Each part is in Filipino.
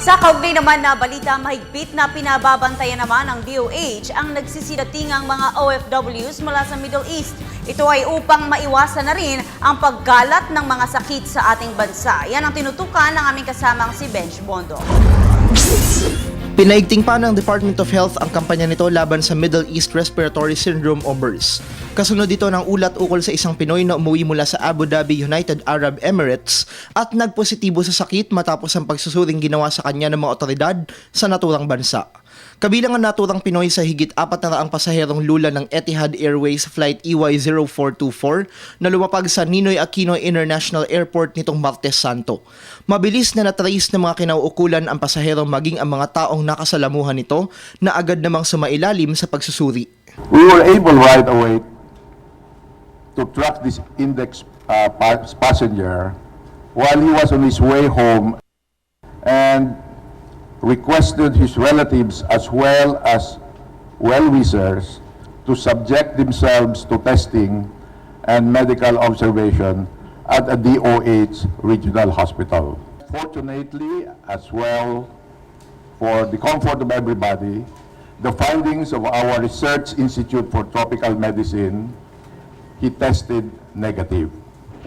Sa kaugnay naman na balita, mahigpit na pinababantayan naman ng DOH ang nagsisiratingang mga OFWs mula sa Middle East. Ito ay upang maiwasan na rin ang paggalat ng mga sakit sa ating bansa. Yan ang tinutukan ng aming kasamang si Benj Bondo. Pinaigting pa ng Department of Health ang kampanya nito laban sa Middle East Respiratory Syndrome o MERS. Kasunod dito ng ulat ukol sa isang Pinoy na umuwi mula sa Abu Dhabi, United Arab Emirates at nagpositibo sa sakit matapos ang pagsusuring ginawa sa kanya ng mga otoridad sa naturang bansa. Kabilang ang naturang Pinoy sa higit 400 pasaherong lula ng Etihad Airways Flight EY0424 na lumapag sa Ninoy Aquino International Airport nitong Martes Santo. Mabilis na natrace ng mga kinauukulan ang pasahero maging ang mga taong nakasalamuhan nito na agad namang sumailalim sa pagsusuri. We were able right away to track this index passenger while he was on his way home and requested his relatives as well as well-wishers to subject themselves to testing and medical observation at a DOH regional hospital. Fortunately, as well, for the comfort of everybody, the findings of our Research Institute for Tropical Medicine, he tested negative.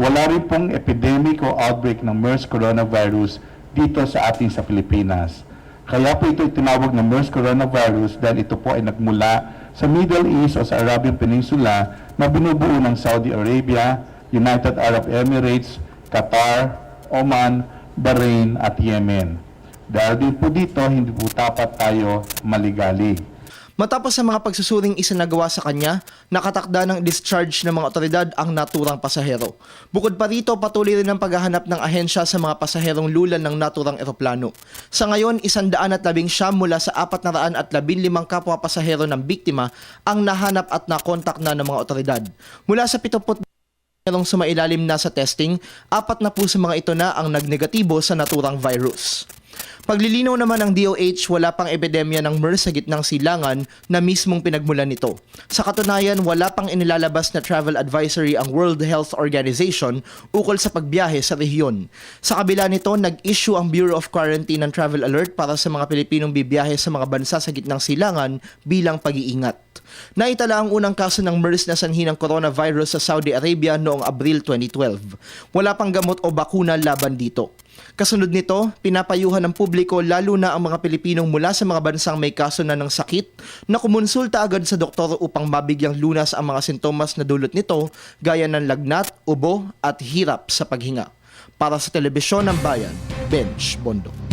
Wala rin pong epidemic o outbreak ng MERS coronavirus dito sa ating sa Pilipinas. Kaya po ito tinawag na MERS coronavirus dahil ito po ay nagmula sa Middle East o sa Arabian Peninsula na binubuo ng Saudi Arabia, United Arab Emirates, Qatar, Oman, Bahrain at Yemen. Dahil din po dito, hindi po dapat tayo maligali. Matapos sa mga pagsusuring isinagawa sa kanya, nakatakda ng discharge ng mga otoridad ang naturang pasahero. Bukod pa rito, patuloy rin ang paghahanap ng ahensya sa mga pasaherong lulan ng naturang eroplano. Sa ngayon, 119 mula sa 415 kapwa pasahero ng biktima ang nahanap at nakontak na ng mga otoridad. Mula sa 70 merong sumailalim na sa testing, 4 na po sa mga ito na ang nagnegatibo sa naturang virus. Paglilinaw naman ng DOH, wala pang epidemya ng MERS sa gitnang silangan na mismong pinagmulan nito. Sa katunayan, wala pang inilalabas na travel advisory ang World Health Organization ukol sa pagbiyahe sa rehiyon. Sa kabila nito, nag-issue ang Bureau of Quarantine ng travel alert para sa mga Pilipinong bibiyahe sa mga bansa sa gitnang silangan bilang pag-iingat. Naitala ang unang kaso ng MERS na sanhi ng coronavirus sa Saudi Arabia noong Abril 2012. Wala pang gamot o bakuna laban dito. Kasunod nito, pinapayuhan ng publiko lalo na ang mga Pilipinong mula sa mga bansang may kaso na ng sakit na kumonsulta agad sa doktor upang mabigyang lunas ang mga sintomas na dulot nito gaya ng lagnat, ubo at hirap sa paghinga. Para sa Telebisyon ng Bayan, Benj Bondo.